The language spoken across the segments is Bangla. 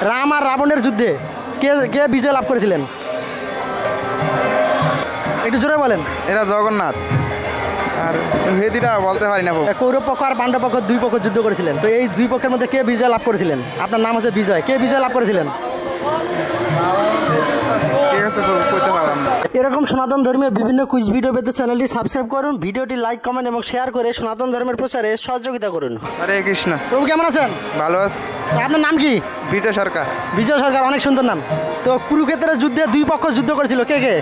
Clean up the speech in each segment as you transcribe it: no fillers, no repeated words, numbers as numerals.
রাম আর রাবণের যুদ্ধে কে কে বিজয় লাভ করেছিলেন? একটু জোরে বলেন। এটা জগন্নাথ। আর ভেদিটা বলতে পারি না। কৌরব পক্ষ আর পাণ্ডব পক্ষ দুই পক্ষ যুদ্ধ করেছিলেন, তো এই দুই পক্ষের মধ্যে কে বিজয় লাভ করেছিলেন? আপনার নাম হচ্ছে বিজয়, কে বিজয় লাভ করেছিলেন? এরকম সনাতন ধর্মের বিভিন্ন কুইজ ভিডিও পেতে চ্যানেলটি সাবস্ক্রাইব করুন, ভিডিওটি লাইক কমেন্ট এবং শেয়ার করে সনাতন ধর্মের প্রচারে সহযোগিতা করুন। হরে কৃষ্ণ। প্রভু কেমন আছেন? ভালো আছি। আপনার নাম কি? বিজয় সরকার। বিজয় সরকার, অনেক সুন্দর নাম। তো কুরুক্ষেত্রের যুদ্ধে দুই পক্ষ যুদ্ধ করেছিল, কে কে?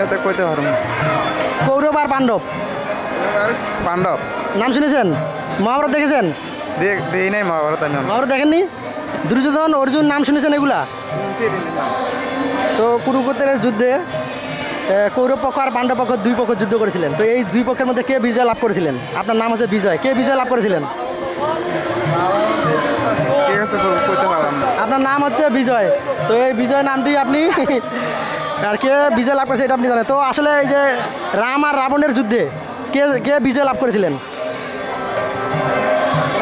এটা কইতে পারবো না। কৌরব আর পাণ্ডব। পাণ্ডব। নাম শুনেছেন? মহাভারত দেখেছেন? দেখি নাই মহাভারত। আমি মহাভারত দেখেননি? দুর্যোধন, অর্জুন নাম শুনেছেন এগুলা? তো কুরুক্ষেত্রের যুদ্ধে কৌরব পক্ষ আর পাণ্ডব পক্ষ দুই পক্ষ যুদ্ধ করেছিলেন, তো এই দুই পক্ষের মধ্যে কে বিজয় লাভ করেছিলেন? আপনার নাম হচ্ছে বিজয়, কে বিজয় লাভ করেছিলেন? আপনার নাম হচ্ছে বিজয়, তো এই বিজয় নামটি আপনি আর কে বিজয় লাভ করেছে এটা আপনি জানেন। তো আসলে এই যে রাম আর রাবণের যুদ্ধে কে কে বিজয় লাভ করেছিলেন?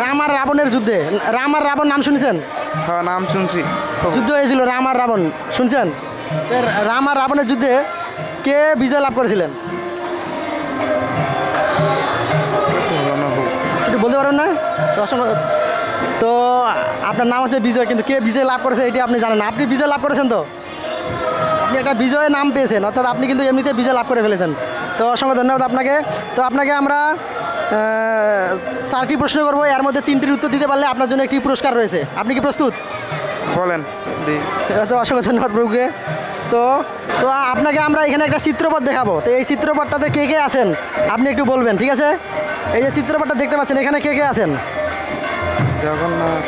রাম আর রাবণের যুদ্ধে, রাম আর রাবণ নাম শুনেছেন? হ্যাঁ, নাম শুনছি। যুদ্ধ হয়েছিল রাম আর রাবণ, শুনছেন? রাম আর রাবণের যুদ্ধে কে বিজয় লাভ করেছিলেন? একটু বলতে পারবেন না? তো আপনার নাম হচ্ছে বিজয়, কিন্তু কে বিজয় লাভ করেছে এটি আপনি জানেন না। আপনি বিজয় লাভ করেছেন, তো আপনি একটা বিজয়ের নাম পেয়েছেন, অর্থাৎ আপনি কিন্তু এমনিতে বিজয় লাভ করে ফেলেছেন। তো অসংখ্য ধন্যবাদ আপনাকে। তো আপনাকে আমরা 4টি প্রশ্ন করবো, এর মধ্যে 3টির উত্তর দিতে পারলে আপনার জন্য একটি পুরস্কার রয়েছে। আপনি কি প্রস্তুত? বলেন। তো অসংখ্য ধন্যবাদ প্রভুকে। তো তো আপনাকে আমরা এখানে একটা চিত্রপট দেখাবো, তো এই চিত্রপটটাতে কে কে আছেন আপনি একটু বলবেন, ঠিক আছে? এই যে চিত্রপটটা দেখতে পাচ্ছেন, এখানে কে কে আছেন? জগন্নাথ।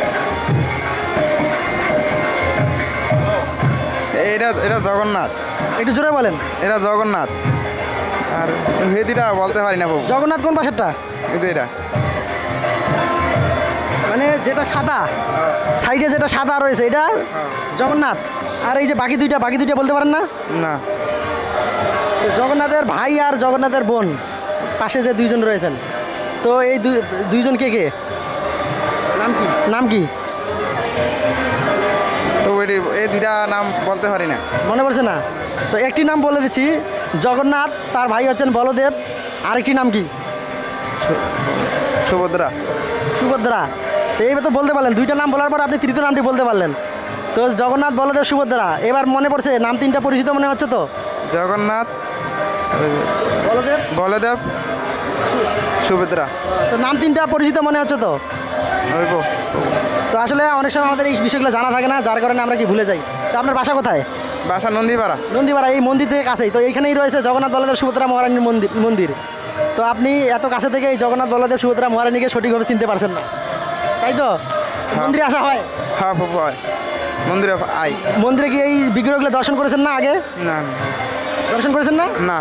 এটা জগন্নাথ। একটু জোরে বলেন। এটা জগন্নাথ। আর ভেদিটা বলতে পারি না। জগন্নাথ কোন পাশেরটা? এটা মানে যেটা সাদা, সাইডে যেটা সাদা রয়েছে এটা জগন্নাথ। আর এই যে বাকি দুইটা বলতে পারেন না? না। জগন্নাথের ভাই আর জগন্নাথের বোন পাশে যে দুইজন রয়েছেন, তো এই দুইজন কে কে? নাম কি? তো এই দুইটা নাম বলতে পারি না, মনে পড়ছে না? তো একটি নাম বলে দিচ্ছি, জগন্নাথ, তার ভাই হচ্ছেন বলদেব। আরেকটি নাম কি? সুভদ্রা। সুভদ্রা। তো এইবার তো বলতে পারলেন, দুইটা নাম বলার পর আপনি তৃতীয় নামটি বলতে পারলেন। তো জগন্নাথ, বলদেব, সুভদ্রা, এবার মনে পড়ছে? নাম 3টা পরিচিত মনে হচ্ছে তো? জগন্নাথ, বলদেব, সুভদ্রা। তো নাম 3টা পরিচিত মনে হচ্ছে তো? তো আসলে অনেক সময় আমাদের এই বিষয়গুলো জানা থাকে না, যার কারণে আমরা কি ভুলে যাই। তো আপনার বাসা কোথায়? বাসা নন্দীপাড়া। নন্দীপাড়া, এই মন্দির থেকে কাছেই, তো এইখানেই রয়েছে জগন্নাথ, বলদেব, সুভদ্রা মহারানীর মন্দির। তো আপনি এত কাছে থেকে এই জগন্নাথ, বলদেব, সুভদ্রা মহারানীকে সঠিকভাবে চিনতে পারছেন না, তাই তো? মন্দিরে আসা হয়? হ্যাঁ, মন্দিরে মন্দিরে কি এই বিগ্রহগুলো দর্শন করেছেন না আগে? না। দর্শন করেছেন না? না।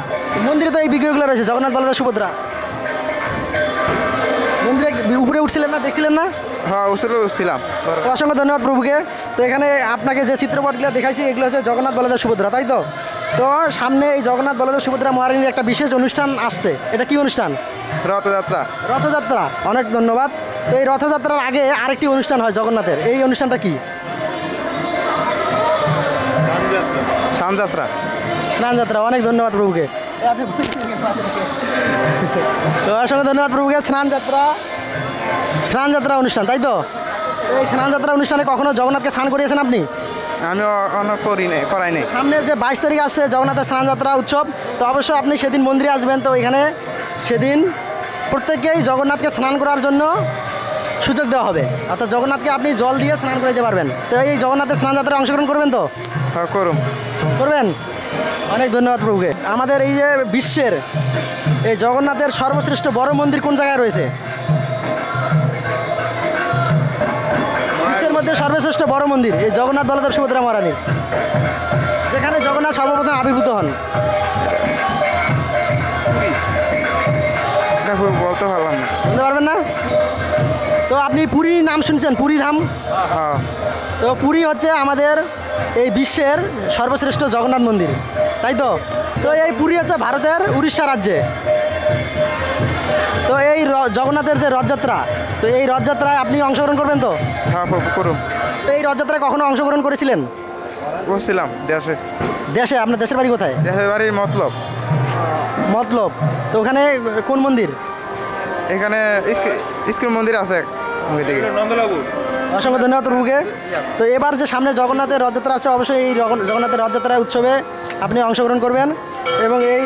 মন্দিরে তো এই বিগ্রহগুলো রয়েছে, জগন্নাথ, বলদেব, সুভদ্রা। মন্দিরে উপরে উঠছিলেন না, দেখছিলেন না? হ্যাঁ, উঠছিলাম। অসংখ্য ধন্যবাদ প্রভুকে। তো এখানে আপনাকে যে চিত্রপটগুলো দেখাইছি এগুলো হচ্ছে জগন্নাথ, বলদেব, সুভদ্রা, তাই তো? তো সামনে এই জগন্নাথ, বলদেব, সুভদ্রা মহারানীর একটা বিশেষ অনুষ্ঠান আসছে, এটা কি অনুষ্ঠান? রথযাত্রা। রথযাত্রা, অনেক ধন্যবাদ। তো এই রথযাত্রার আগে আরেকটি অনুষ্ঠান হয় জগন্নাথের, এই অনুষ্ঠানটা কি? স্নানযাত্রা। স্নানযাত্রা, অনেক ধন্যবাদ প্রভুকে। তো অসংখ্য ধন্যবাদ প্রভুকে। স্নানযাত্রা অনুষ্ঠান, তাই তো? এই স্নানযাত্রা অনুষ্ঠানে কখনো জগন্নাথকে স্নান করিয়েছেন আপনি? আমি করাই নাই। সামনের যে 22 তারিখ আসছে জগন্নাথের স্নানযাত্রা উৎসব, তো অবশ্যই আপনি সেদিন মন্দিরে আসবেন। তো এখানে সেদিন প্রত্যেককেই জগন্নাথকে স্নান করার জন্য সুযোগ দেওয়া হবে, অর্থাৎ জগন্নাথকে আপনি জল দিয়ে স্নান করে দিতে পারবেন। তো এই জগন্নাথের স্নানযাত্রায় অংশগ্রহণ করবেন তো? হ্যাঁ, করবেন। অনেক ধন্যবাদ প্রভুকে। আমাদের এই যে বিশ্বের এই জগন্নাথের সর্বশ্রেষ্ঠ বড় মন্দির কোন জায়গায় রয়েছে? বিশ্বের মধ্যে সর্বশ্রেষ্ঠ বড় মন্দির এই জগন্নাথ, বলদেব, সুভদ্রা মহারানী, যেখানে জগন্নাথ সর্বপ্রথম আবির্ভূত হন। বলতে পারলাম না। বলতে পারবেন না? তো আপনি পুরী নাম শুনছেন? পুরী ধাম। তো পুরী হচ্ছে আমাদের এই বিশ্বের সর্বশ্রেষ্ঠ জগন্নাথ মন্দির, তাই তো? তো এই পুরী হচ্ছে ভারতের উড়িষ্যা রাজ্যে। তো এই জগন্নাথের যে রথযাত্রা, তো এই রথযাত্রায় আপনি অংশগ্রহণ করবেন তো? হ্যাঁ, করুন। তো এই রথযাত্রায় কখনো অংশগ্রহণ করেছিলেন? বসছিলাম দেশে। দেশে? আপনার দেশের বাড়ি কোথায়? দেশের বাড়ির মতলব। মতলব। তো ওখানে কোন মন্দির? এখানে স্কুল মন্দির আছে ওইদিকে। অসংখ্য ধন্যবাদ প্রভুকে। তো এবার যে সামনে জগন্নাথের রথযাত্রা আছে, অবশ্যই এই জগন্নাথের রথযাত্রা উৎসবে আপনি অংশগ্রহণ করবেন। এবং এই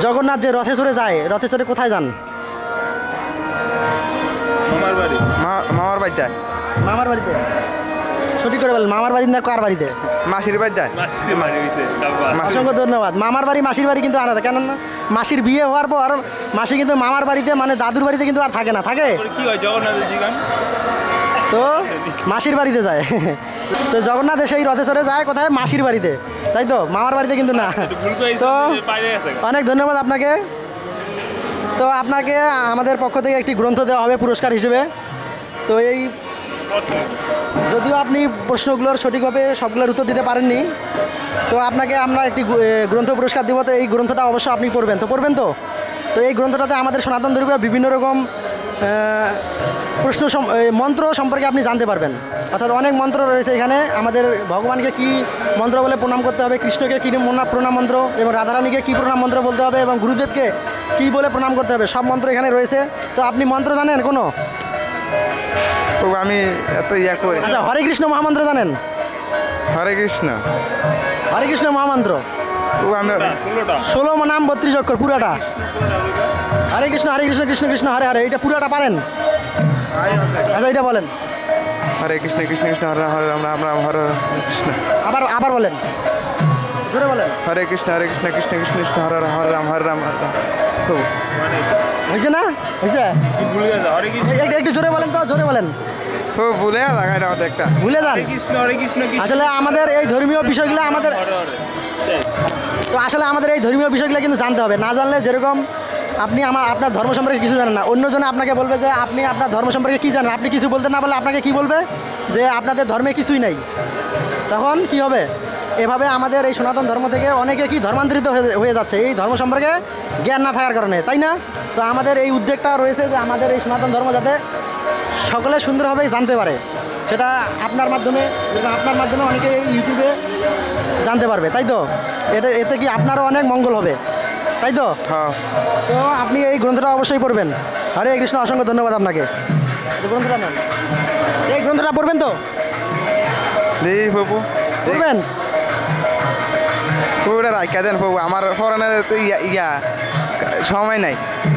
জগন্নাথ যে রথে চড়ে যায়, রথে চড়ে কোথায় যান? মামার বাড়ি যায়। মামার বাড়িতে? সঠিক করে বলেন, মামার বাড়ি না কার বাড়িতে? মাসির বাড়ি যায়। অসংখ্য ধন্যবাদ। মামার বাড়ি মাসির বাড়ি কিন্তু আলাদা, কেননা মাসির বিয়ে হওয়ার পর মাসি কিন্তু মামার বাড়িতে মানে দাদুর বাড়িতে কিন্তু আর থাকে না, থাকে তো মাসির বাড়িতে যায়। তো জগন্নাথ সেই রথে চড়ে যায় কোথায়? মাসির বাড়িতে, তাই তো? মামার বাড়িতে কিন্তু না। তো অনেক ধন্যবাদ আপনাকে। তো আপনাকে আমাদের পক্ষ থেকে একটি গ্রন্থ দেওয়া হবে পুরস্কার হিসেবে। তো এই যদিও আপনি প্রশ্নগুলোর সঠিকভাবে সবগুলোর উত্তর দিতে পারেননি, তো আপনাকে আমরা একটি গ্রন্থ পুরস্কার দেবো। তো এই গ্রন্থটা অবশ্যই আপনি পড়বেন, তো পড়বেন তো? তো এই গ্রন্থটাতে আমাদের সনাতন ধর্মীয় বিভিন্ন রকম মন্ত্র সম্পর্কে আপনি জানতে পারবেন। অর্থাৎ অনেক মন্ত্র রয়েছে এখানে। আমাদের ভগবানকে কি মন্ত্র বলে প্রণাম করতে হবে, কৃষ্ণকে কী প্রণাম মন্ত্র, এবং রাধারানীকে কী প্রণাম মন্ত্র বলতে হবে, এবং গুরুদেবকে কী বলে প্রণাম করতে হবে, সব মন্ত্র এখানে রয়েছে। তো আপনি মন্ত্র জানেন কোনো? আমি এত ইয়া করি। আচ্ছা, হরে কৃষ্ণ মহামন্ত্র জানেন? হরে কৃষ্ণ। হরে কৃষ্ণ মহামন্ত্র আমি 16 নাম 32 অক্ষর পুরাটা। হরে কৃষ্ণ কৃষ্ণ কৃষ্ণ হরে হরে, এটা পুরাটা পারেন? আচ্ছা, এটা বলেন। হরে কৃষ্ণ কৃষ্ণ কৃষ্ণ হরে হরে রাম রাম রাম হরে কৃষ্ণ। আবার বলেন, জোরে বলেন। হরে কৃষ্ণ কৃষ্ণ কৃষ্ণ কৃষ্ণ হরে হরে রাম হরে রাম হরে রাম। হয়েছে না? হয়েছে? একটু জোরে বলেন তো, জোরে বলেন। ভুলে একটা ভুলে যান। আসলে আমাদের এই ধর্মীয় বিষয়গুলো আমাদের এই ধর্মীয় বিষয়গুলো কিন্তু জানতে হবে। না জানলে, যেরকম আপনি আপনার ধর্ম সম্পর্কে কিছু জানেন না, অন্যজনে আপনাকে বলবে যে আপনি আপনার ধর্ম সম্পর্কে কী জানেন। আপনি কিছু বলতে না পারলে আপনাকে কি বলবে? যে আপনাদের ধর্মে কিছুই নাই। তখন কি হবে? এভাবে আমাদের এই সনাতন ধর্ম থেকে অনেকে কি ধর্মান্তরিত হয়ে যাচ্ছে এই ধর্ম সম্পর্কে জ্ঞান না থাকার কারণে, তাই না? তো আমাদের এই উদ্যোগটা রয়েছে যে আমাদের এই সনাতন ধর্ম যাতে সকলে সুন্দরভাবে জানতে পারে, সেটা আপনার মাধ্যমে অনেকে এই ইউটিউবে জানতে পারবে, তাই তো? এতে কি আপনারও অনেক মঙ্গল হবে, তাই তো? তো আপনি এই গ্রন্থটা অবশ্যই পড়বেন। হরে কৃষ্ণ, অসংখ্য ধন্যবাদ আপনাকে। গ্রন্থটা নেন, এই গ্রন্থটা পড়বেন তো? পড়বেন? দেন বাবু, আমার ফরেনের তো ইয়া সময় নাই।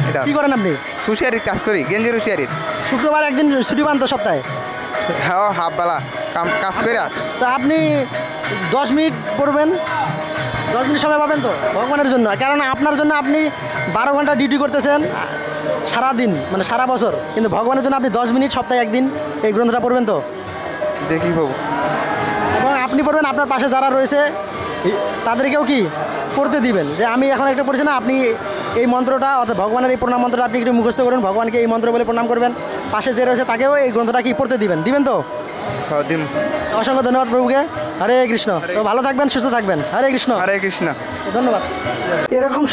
এটা কি করেন আপনি? হুঁশিয়ারির কাজ করি, গেঞ্জি হুঁশিয়ারির। শুক্রবার একদিন ছুটি পান তো সপ্তাহে? হ্যাঁ, হাফবেলা কাজ করে। তো আপনি 10 মিনিট পড়বেন, 10 মিনিট সময় পাবেন তো ভগবানের জন্য? কারণ আপনার জন্য আপনি 12 ঘন্টা ডিউটি করতেছেন সারাদিন, মানে সারা বছর, কিন্তু ভগবানের জন্য আপনি 10 মিনিট সপ্তাহে একদিন এই গ্রন্থটা পড়বেন তো? দেখি বাবু। এবং আপনি পড়বেন, আপনার পাশে যারা রয়েছে তাদেরকেও কি পড়তে দিবেন, যে আমি এখন একটা পড়ছি না, আপনি এই মন্ত্রটা অর্থাৎ ভগবানের এই প্রণাম মন্ত্রটা আপনি একটু মুখস্থ করুন, ভগবানকে এই মন্ত্র বলে প্রণাম করবেন। পাশে যে রয়েছে তাকেও এই গ্রন্থটা কি পড়তে দিবেন তো? অসংখ্য ধন্যবাদ প্রভুকে। হরে কৃষ্ণ। তো ভালো থাকবেন, সুস্থ থাকবেন। হরে কৃষ্ণ। হরে কৃষ্ণ। ধন্যবাদ। এরকম